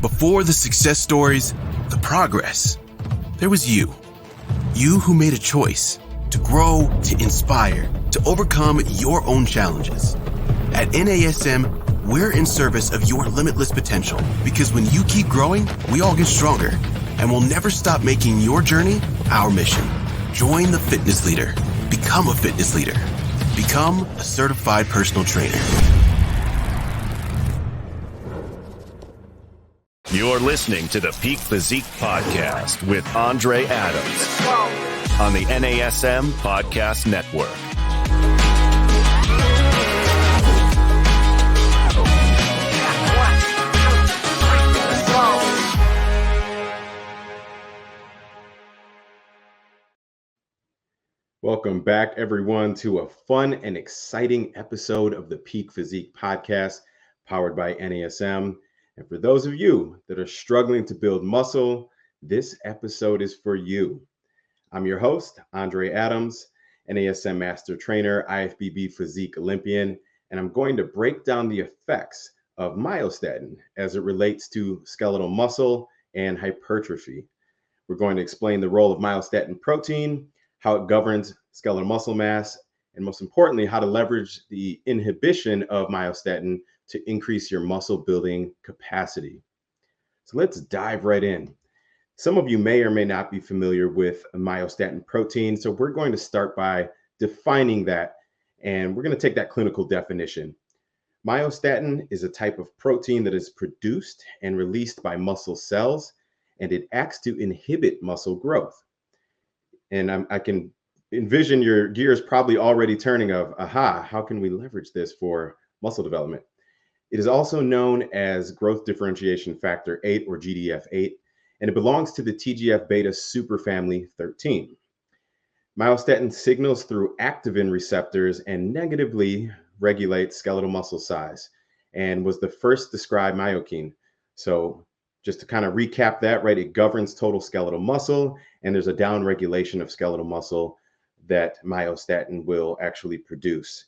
Before the success stories, the progress, there was you. You who made a choice to grow, to inspire, to overcome your own challenges. At NASM, we're in service of your limitless potential, because when you keep growing, we all get stronger, and we'll never stop making your journey our mission. Join the fitness leader. Become a fitness leader. Become a certified personal trainer. You're listening to the Peak Physique Podcast with Andre Adams on the NASM Podcast Network. Welcome back, everyone, to a fun and exciting episode of the Peak Physique Podcast, powered by NASM. And for those of you that are struggling to build muscle, this episode is for you. I'm your host, Andre Adams, NASM Master Trainer, IFBB Physique Olympian, and I'm going to break down the effects of myostatin as it relates to skeletal muscle and hypertrophy. We're going to explain the role of myostatin protein, how it governs skeletal muscle mass, and most importantly, how to leverage the inhibition of myostatin to increase your muscle building capacity. So let's dive right in. Some of you may or may not be familiar with myostatin protein, so we're going to start by defining that, and we're going to take that clinical definition. Myostatin is a type of protein that is produced and released by muscle cells, and it acts to inhibit muscle growth. And I can envision your gears probably already turning of, how can we leverage this for muscle development? It is also known as growth differentiation factor 8 or GDF8, and it belongs to the TGF-beta superfamily 13. Myostatin signals through activin receptors and negatively regulates skeletal muscle size, and was the first described myokine. So just to kind of recap that, right, it governs total skeletal muscle, and there's a down regulation of skeletal muscle that myostatin will actually produce.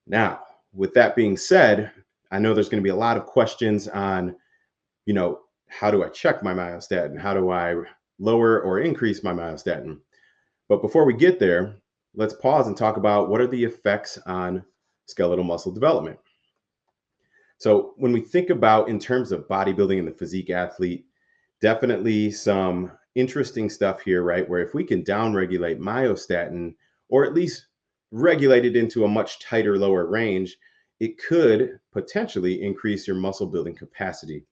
Now, with that being said, I know there's going to be a lot of questions on, how do I check my myostatin? How do I lower or increase my myostatin? But before we get there, let's pause and talk about what are the effects on skeletal muscle development. So when we think about in terms of bodybuilding and the physique athlete, definitely some interesting stuff here, right? Where if we can downregulate myostatin, or at least regulate it into a much tighter, lower range, it could potentially increase your muscle building capacity.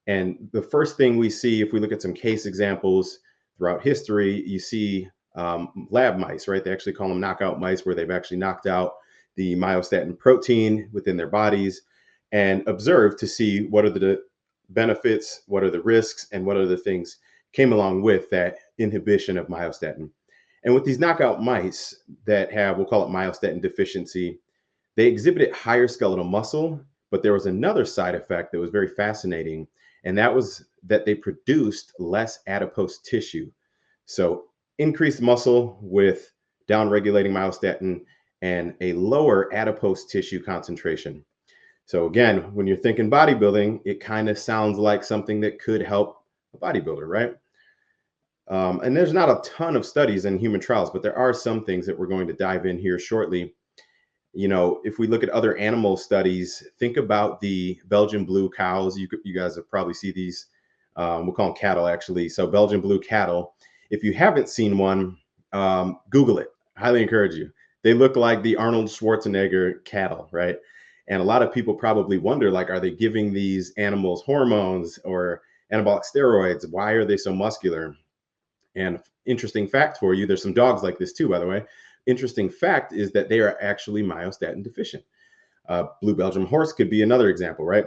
And the first thing we see, if we look at some case examples throughout history, you see lab mice, right? They actually call them knockout mice, where they've actually knocked out the myostatin protein within their bodies and observed to see what are the benefits, what are the risks, and what are the things came along with that inhibition of myostatin. And with these knockout mice that have, we'll call it myostatin deficiency, they exhibited higher skeletal muscle, but there was another side effect that was very fascinating, and that was that they produced less adipose tissue. So increased muscle with downregulating myostatin and a lower adipose tissue concentration. So again, when you're thinking bodybuilding, it kind of sounds like something that could help a bodybuilder, right? And there's not a ton of studies in human trials, but there are some things that we're going to dive in here shortly. If we look at other animal studies, think about the Belgian blue cows. You guys have probably seen these. We'll call them cattle, actually. So Belgian blue cattle. If you haven't seen one, Google it. Highly encourage you. They look like the Arnold Schwarzenegger cattle, right? And a lot of people probably wonder, like, are they giving these animals hormones or anabolic steroids? Why are they so muscular? And interesting fact for you, there's some dogs like this too, by the way. Interesting fact is that they are actually myostatin deficient. Blue Belgian horse could be another example, right?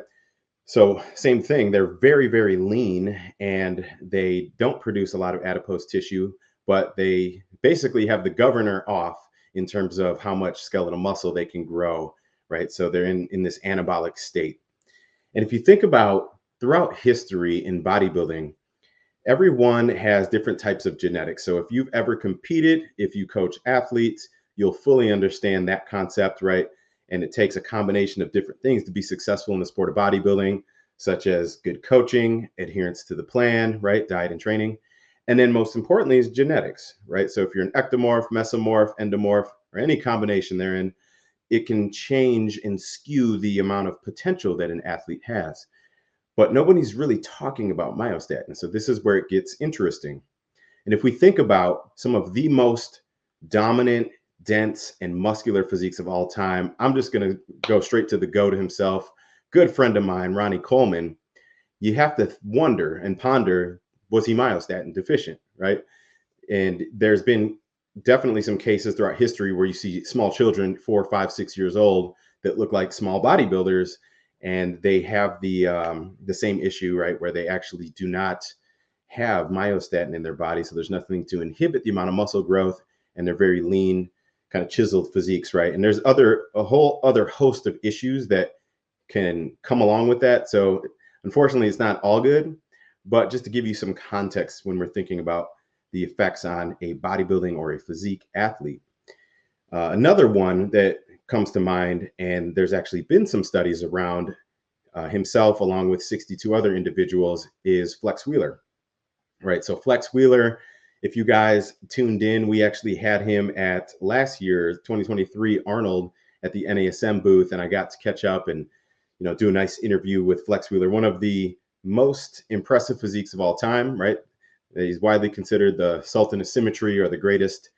So same thing, they're very, very lean and they don't produce a lot of adipose tissue, but they basically have the governor off in terms of how much skeletal muscle they can grow, right? So they're in this anabolic state. And if you think about throughout history in bodybuilding, everyone has different types of genetics. So if you've ever competed, if you coach athletes, you'll fully understand that concept, right? And it takes a combination of different things to be successful in the sport of bodybuilding. such as good coaching, adherence to the plan, right? Diet and training. And then most importantly is genetics, right? So if you're an ectomorph, mesomorph, endomorph, or any combination therein, it can change and skew the amount of potential that an athlete has. But nobody's really talking about myostatin. So this is where it gets interesting. And if we think about some of the most dominant, dense, and muscular physiques of all time, I'm just going to go straight to the GOAT himself, good friend of mine, Ronnie Coleman. You have to wonder and ponder, was he myostatin deficient, right? And there's been definitely some cases throughout history where you see small children, 4, 5, 6 years old, that look like small bodybuilders, and they have the same issue, right, where they actually do not have myostatin in their body, so there's nothing to inhibit the amount of muscle growth, and they're very lean, kind of chiseled physiques, right? And there's a whole other host of issues that can come along with that. So unfortunately, it's not all good, but just to give you some context when we're thinking about the effects on a bodybuilding or a physique athlete. Another one that comes to mind, and there's actually been some studies around himself along with 62 other individuals, is Flex Wheeler, right? So Flex Wheeler, if you guys tuned in, we actually had him at last year's 2023 Arnold at the NASM booth, and I got to catch up and do a nice interview with Flex Wheeler, one of the most impressive physiques of all time, right? He's widely considered the Sultan of Symmetry, or the greatest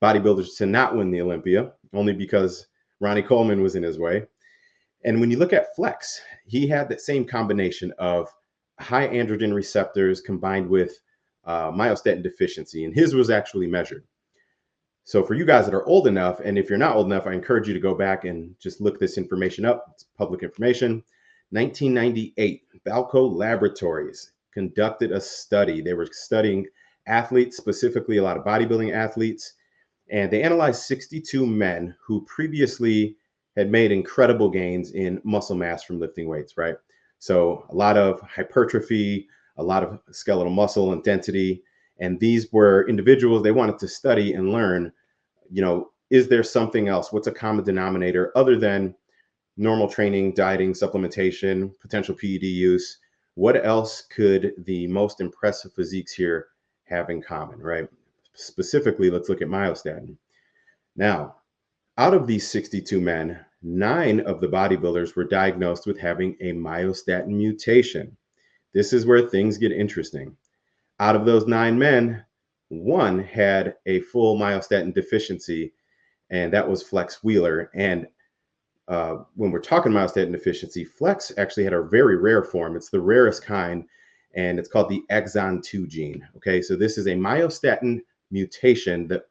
bodybuilders to not win the Olympia, only because Ronnie Coleman was in his way. And when you look at Flex, he had that same combination of high androgen receptors combined with myostatin deficiency, and his was actually measured. So for you guys that are old enough, and if you're not old enough, I encourage you to go back and just look this information up. It's public information. 1998, Balco Laboratories conducted a study. They were studying athletes, specifically a lot of bodybuilding athletes, and they analyzed 62 men who previously had made incredible gains in muscle mass from lifting weights, right? So a lot of hypertrophy, a lot of skeletal muscle and density. And these were individuals they wanted to study and learn, is there something else? What's a common denominator other than normal training, dieting, supplementation, potential PED use? What else could the most impressive physiques here have in common, right? Specifically, let's look at myostatin. Now, out of these 62 men, 9 of the bodybuilders were diagnosed with having a myostatin mutation. This is where things get interesting. Out of those 9 men, 1 had a full myostatin deficiency, and that was Flex Wheeler. And when we're talking myostatin deficiency, Flex actually had a very rare form. It's the rarest kind, and it's called the exon 2 gene. Okay, so this is a myostatin mutation that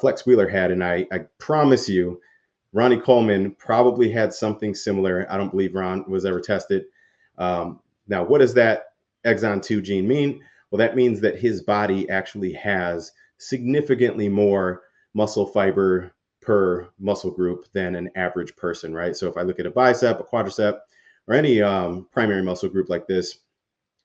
Flex Wheeler had, and I promise you, Ronnie Coleman probably had something similar. I don't believe Ron was ever tested. Now, what does that exon 2 gene mean? Well, that means that his body actually has significantly more muscle fiber per muscle group than an average person, right? So if I look at a bicep, a quadricep, or any primary muscle group like this,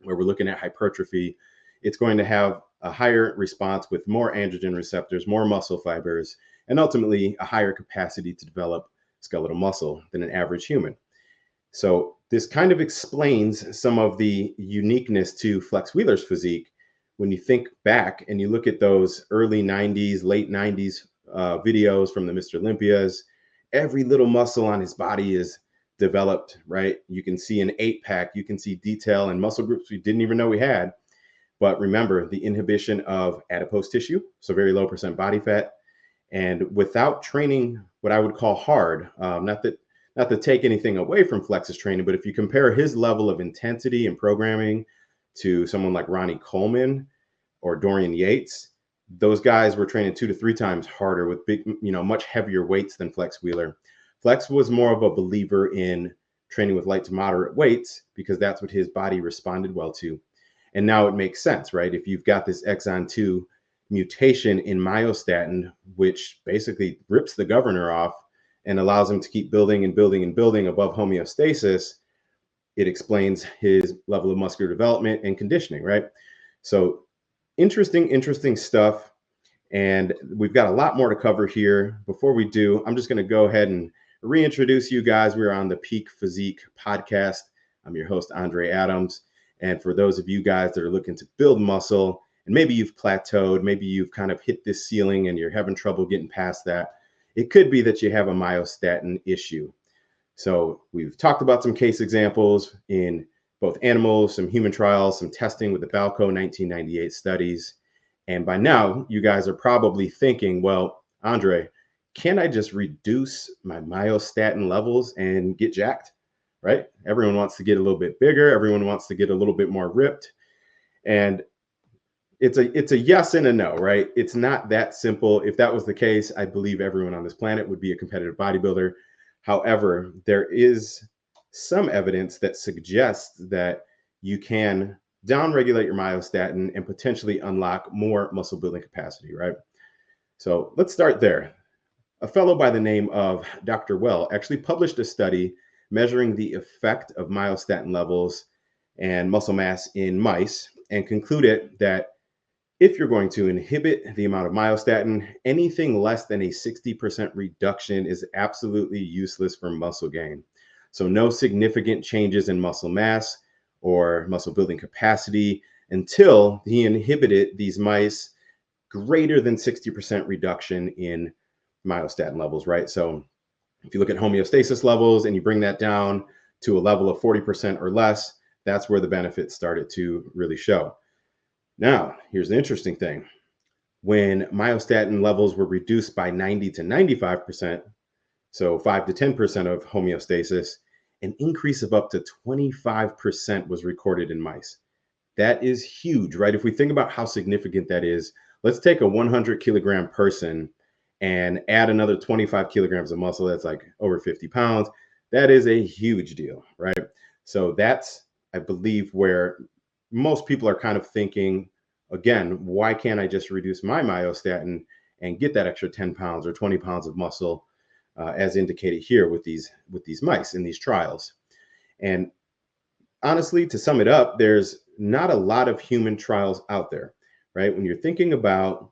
where we're looking at hypertrophy, it's going to have a higher response with more androgen receptors, more muscle fibers, and ultimately a higher capacity to develop skeletal muscle than an average human. So this kind of explains some of the uniqueness to Flex Wheeler's physique. When you think back and you look at those early 90s, late 90s videos from the Mr. Olympias, every little muscle on his body is developed, right? You can see an 8-pack, you can see detail and muscle groups we didn't even know we had. But remember, the inhibition of adipose tissue, so very low percent body fat, and without training what I would call hard, not to take anything away from Flex's training, but if you compare his level of intensity and programming to someone like Ronnie Coleman or Dorian Yates, those guys were training 2 to 3 times harder with big, much heavier weights than Flex Wheeler. Flex was more of a believer in training with light to moderate weights because that's what his body responded well to. And now it makes sense, right? If you've got this exon 2 mutation in myostatin, which basically rips the governor off and allows him to keep building and building and building above homeostasis, it explains his level of muscular development and conditioning, right? So interesting stuff. And we've got a lot more to cover here. Before we do, I'm just going to go ahead and reintroduce you guys. We're on the Peak Physique Podcast. I'm your host, Andre Adams. And for those of you guys that are looking to build muscle, and maybe you've plateaued, maybe you've kind of hit this ceiling and you're having trouble getting past that, it could be that you have a myostatin issue. So we've talked about some case examples in both animals, some human trials, some testing with the Balco 1998 studies. And by now, you guys are probably thinking, well, Andre, can I just reduce my myostatin levels and get jacked, right? Everyone wants to get a little bit bigger. Everyone wants to get a little bit more ripped. And it's a yes and a no, right? It's not that simple. If that was the case, I believe everyone on this planet would be a competitive bodybuilder. However, there is some evidence that suggests that you can downregulate your myostatin and potentially unlock more muscle building capacity, right? So let's start there. A fellow by the name of Dr. Well actually published a study measuring the effect of myostatin levels and muscle mass in mice and concluded that if you're going to inhibit the amount of myostatin, anything less than a 60% reduction is absolutely useless for muscle gain. So no significant changes in muscle mass or muscle building capacity until he inhibited these mice greater than 60% reduction in myostatin levels, right? So if you look at homeostasis levels and you bring that down to a level of 40% or less, that's where the benefits started to really show. Now, here's the interesting thing. When myostatin levels were reduced by 90 to 95%, so 5 to 10% of homeostasis, an increase of up to 25% was recorded in mice. That is huge, right? If we think about how significant that is, let's take a 100 kilogram person and add another 25 kilograms of muscle. That's like over 50 pounds. That is a huge deal, right? So that's, I believe, where most people are kind of thinking, again, why can't I just reduce my myostatin and get that extra 10 pounds or 20 pounds of muscle, as indicated here with these mice in these trials? And honestly, to sum it up, there's not a lot of human trials out there, right? When you're thinking about,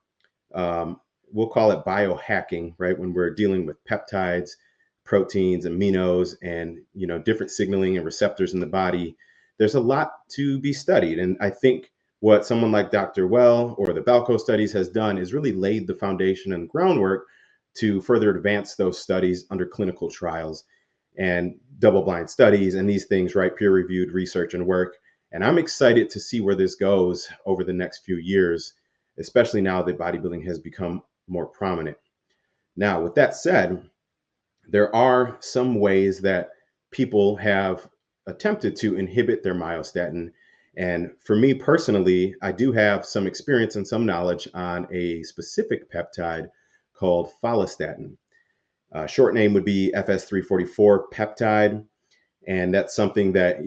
we'll call it biohacking, right? When we're dealing with peptides, proteins, aminos, and different signaling and receptors in the body, there's a lot to be studied. And I think what someone like Dr. Well or the Balco studies has done is really laid the foundation and groundwork to further advance those studies under clinical trials and double-blind studies and these things, right? Peer-reviewed research and work. And I'm excited to see where this goes over the next few years, especially now that bodybuilding has become more prominent. Now, with that said, there are some ways that people have attempted to inhibit their myostatin. And for me personally, I do have some experience and some knowledge on a specific peptide called follistatin. Short name would be FS344 peptide. And that's something that,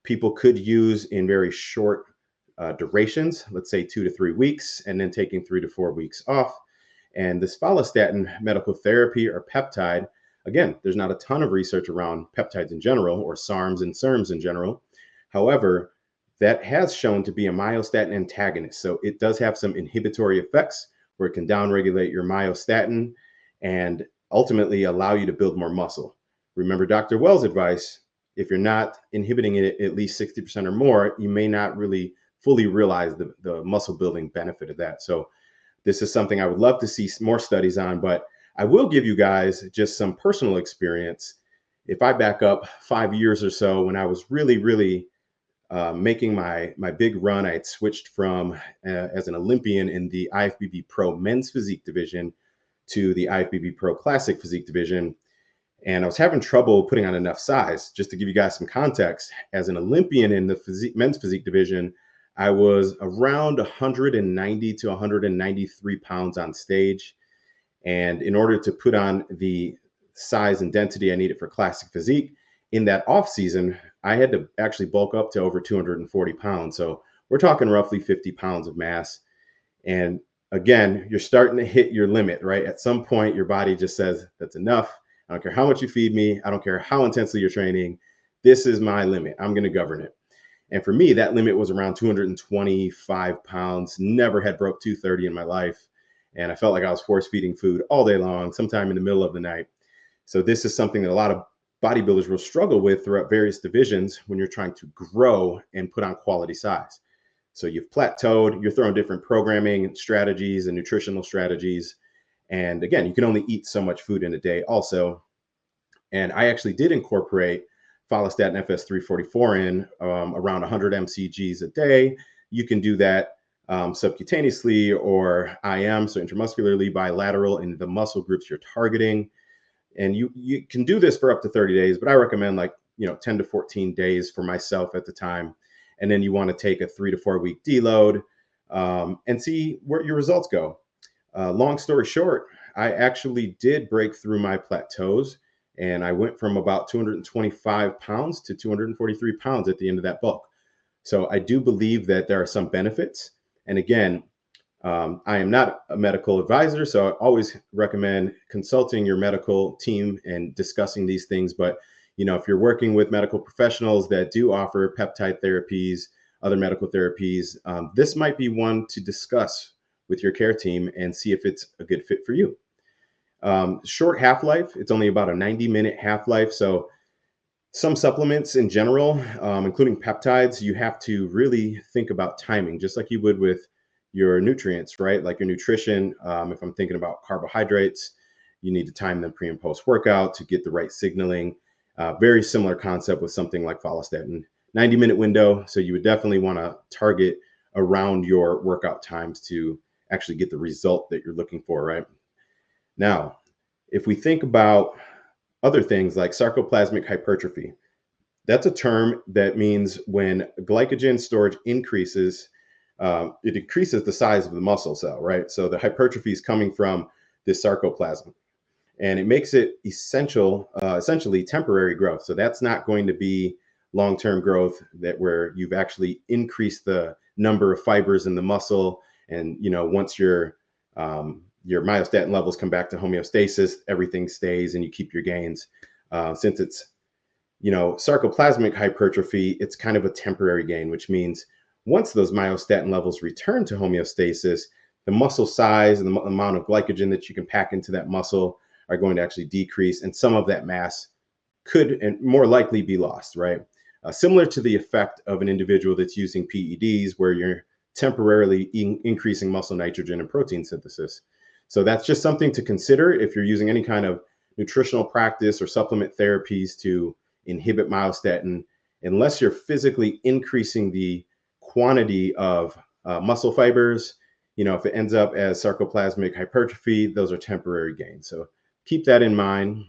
people could use in very short durations, let's say 2 to 3 weeks, and then taking 3 to 4 weeks off. And this follistatin medical therapy or peptide, again, there's not a ton of research around peptides in general or SARMs and SERMs in general. However, that has shown to be a myostatin antagonist. So it does have some inhibitory effects where it can downregulate your myostatin and ultimately allow you to build more muscle. Remember Dr. Well's advice, if you're not inhibiting it at least 60% or more, you may not really fully realize the muscle building benefit of that. So this is something I would love to see more studies on, but I will give you guys just some personal experience. If I back up 5 years or so, when I was really making my big run, I had switched from as an Olympian in the IFBB Pro Men's Physique Division to the IFBB Pro Classic Physique Division. And I was having trouble putting on enough size. Just to give you guys some context, as an Olympian in the Men's Physique Division, I was around 190 to 193 pounds on stage. And in order to put on the size and density I needed for Classic Physique, in that off season, I had to actually bulk up to over 240 pounds. So we're talking roughly 50 pounds of mass. And again, you're starting to hit your limit, right? At some point, your body just says, that's enough. I don't care how much you feed me. I don't care how intensely you're training. This is my limit. I'm going to govern it. And for me, that limit was around 225 pounds. Never had broke 230 in my life. And I felt like I was force feeding food all day long, sometime in the middle of the night. So this is something that a lot of bodybuilders will struggle with throughout various divisions when you're trying to grow and put on quality size. So you've plateaued, you're throwing different programming strategies and nutritional strategies. And again, you can only eat so much food in a day also. And I actually did incorporate Follistatin FS344 in around 100 mcgs a day. You can do that subcutaneously or IM, so intramuscularly, bilateral in the muscle groups you're targeting. And you can do this for up to 30 days, but I recommend 10 to 14 days for myself at the time. And then you want to take a 3 to 4 week deload and see where your results go. Long story short, I actually did break through my plateaus, and I went from about 225 pounds to 243 pounds at the end of that bulk. So I do believe that there are some benefits. And again, I am not a medical advisor, so I always recommend consulting your medical team and discussing these things. But if you're working with medical professionals that do offer peptide therapies, other medical therapies, this might be one to discuss with your care team and see if it's a good fit for you. Short half-life, it's only about a 90-minute half-life. So some supplements in general, including peptides, you have to really think about timing, just like you would with your nutrients, right? Like your nutrition, if I'm thinking about carbohydrates, you need to time them pre and post workout to get the right signaling. Very similar concept with something like Follistatin, 90-minute window. So you would definitely want to target around your workout times to actually get the result that you're looking for, right? Now, if we think about other things like sarcoplasmic hypertrophy, that's a term that means when glycogen storage increases, it increases the size of the muscle cell, right? So the hypertrophy is coming from this sarcoplasm, and it makes it essentially temporary growth. So that's not going to be long-term growth where you've actually increased the number of fibers in the muscle. And, once your myostatin levels come back to homeostasis, everything stays and you keep your gains. Since it's, sarcoplasmic hypertrophy, it's kind of a temporary gain, which means once those myostatin levels return to homeostasis, the muscle size and the amount of glycogen that you can pack into that muscle are going to actually decrease, and some of that mass could and more likely be lost, right? Similar to the effect of an individual that's using PEDs, where you're temporarily increasing muscle nitrogen and protein synthesis. So that's just something to consider if you're using any kind of nutritional practice or supplement therapies to inhibit myostatin. Unless you're physically increasing the quantity of muscle fibers, if it ends up as sarcoplasmic hypertrophy, those are temporary gains. So keep that in mind,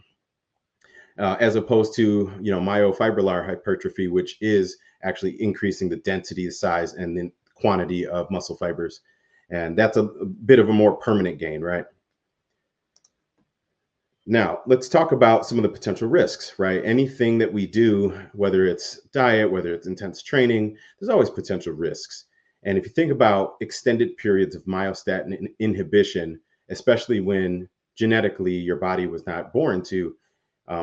as opposed to, myofibrillar hypertrophy, which is actually increasing the density, the size, and the quantity of muscle fibers. And that's a bit of a more permanent gain, right? Now, let's talk about some of the potential risks, right? Anything that we do, whether it's diet, whether it's intense training, there's always potential risks. And if you think about extended periods of myostatin inhibition, especially when genetically your body was not born to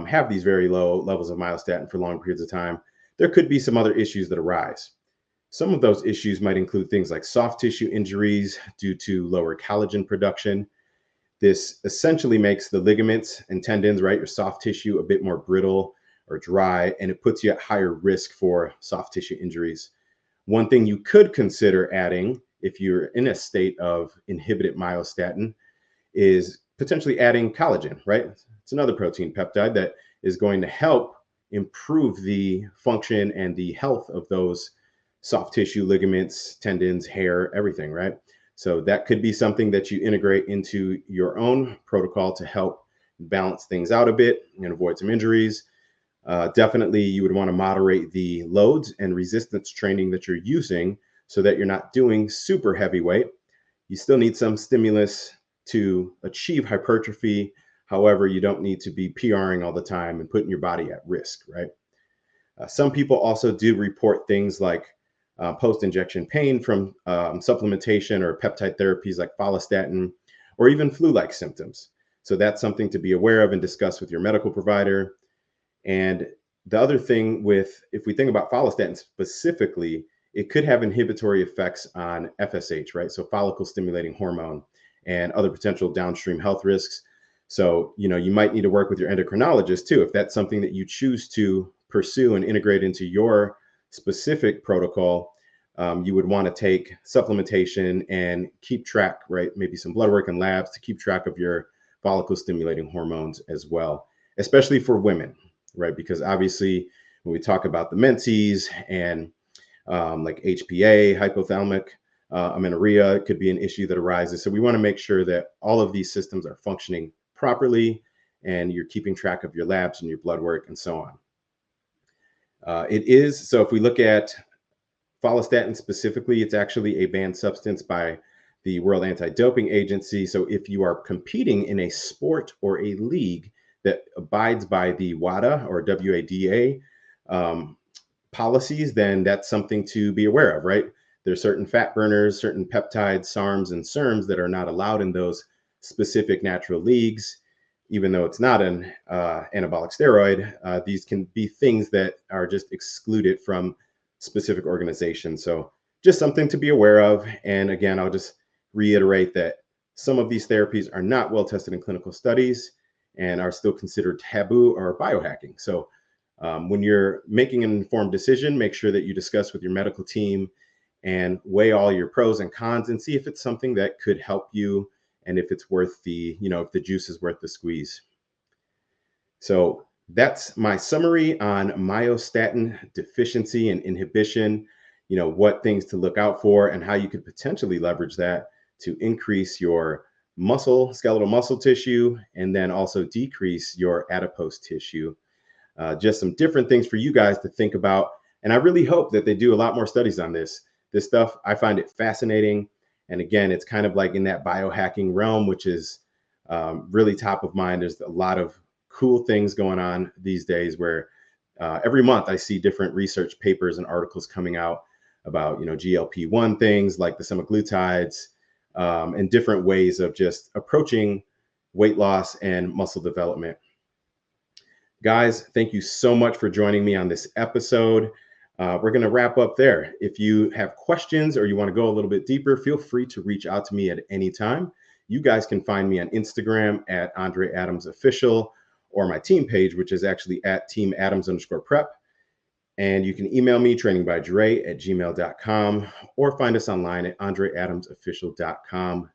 have these very low levels of myostatin for long periods of time, there could be some other issues that arise. Some of those issues might include things like soft tissue injuries due to lower collagen production. This essentially makes the ligaments and tendons, right, your soft tissue, a bit more brittle or dry, and it puts you at higher risk for soft tissue injuries. One thing you could consider adding if you're in a state of inhibited myostatin is potentially adding collagen, right? It's another protein peptide that is going to help improve the function and the health of those soft tissue, ligaments, tendons, hair, everything, right? So that could be something that you integrate into your own protocol to help balance things out a bit and avoid some injuries. Definitely, you would want to moderate the loads and resistance training that you're using so that you're not doing super heavyweight. You still need some stimulus to achieve hypertrophy. However, you don't need to be PRing all the time and putting your body at risk, right? Some people also do report things like post-injection pain from supplementation or peptide therapies like follistatin, or even flu-like symptoms. So that's something to be aware of and discuss with your medical provider. And the other thing if we think about follistatin specifically, it could have inhibitory effects on FSH, right? So follicle stimulating hormone and other potential downstream health risks. So, you might need to work with your endocrinologist too, if that's something that you choose to pursue and integrate into your specific protocol. You would want to take supplementation and keep track, right? Maybe some blood work and labs to keep track of your follicle stimulating hormones as well, especially for women, right? Because obviously when we talk about the menses and like HPA, hypothalamic amenorrhea could be an issue that arises. So we want to make sure that all of these systems are functioning properly and you're keeping track of your labs and your blood work and so on. So if we look at follistatin specifically, it's actually a banned substance by the World Anti-Doping Agency. So if you are competing in a sport or a league that abides by the WADA or WADA policies, then that's something to be aware of, right? There's certain fat burners, certain peptides, SARMs, and SERMs that are not allowed in those specific natural leagues. Even though it's not an anabolic steroid, these can be things that are just excluded from specific organizations. So just something to be aware of. And again, I'll just reiterate that some of these therapies are not well tested in clinical studies and are still considered taboo or biohacking. So when you're making an informed decision, make sure that you discuss with your medical team and weigh all your pros and cons and see if it's something that could help you and if it's worth if the juice is worth the squeeze. So that's my summary on myostatin deficiency and inhibition, what things to look out for and how you could potentially leverage that to increase your skeletal muscle tissue, and then also decrease your adipose tissue. Just some different things for you guys to think about. And I really hope that they do a lot more studies on this. This stuff, I find it fascinating. And again, it's kind of like in that biohacking realm, which is really top of mind. There's a lot of cool things going on these days where every month I see different research papers and articles coming out about, GLP-1 things like the semaglutides and different ways of just approaching weight loss and muscle development. Guys, thank you so much for joining me on this episode. We're going to wrap up there. If you have questions or you want to go a little bit deeper, feel free to reach out to me at any time. You guys can find me on Instagram at Andre Adams Official, or my team page, which is actually at teamadams_prep. And you can email me, trainingby.dre@gmail.com, or find us online at andreadamsofficial.com.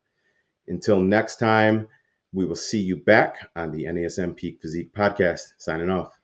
Until next time, we will see you back on the NASM Peak Physique Podcast. Signing off.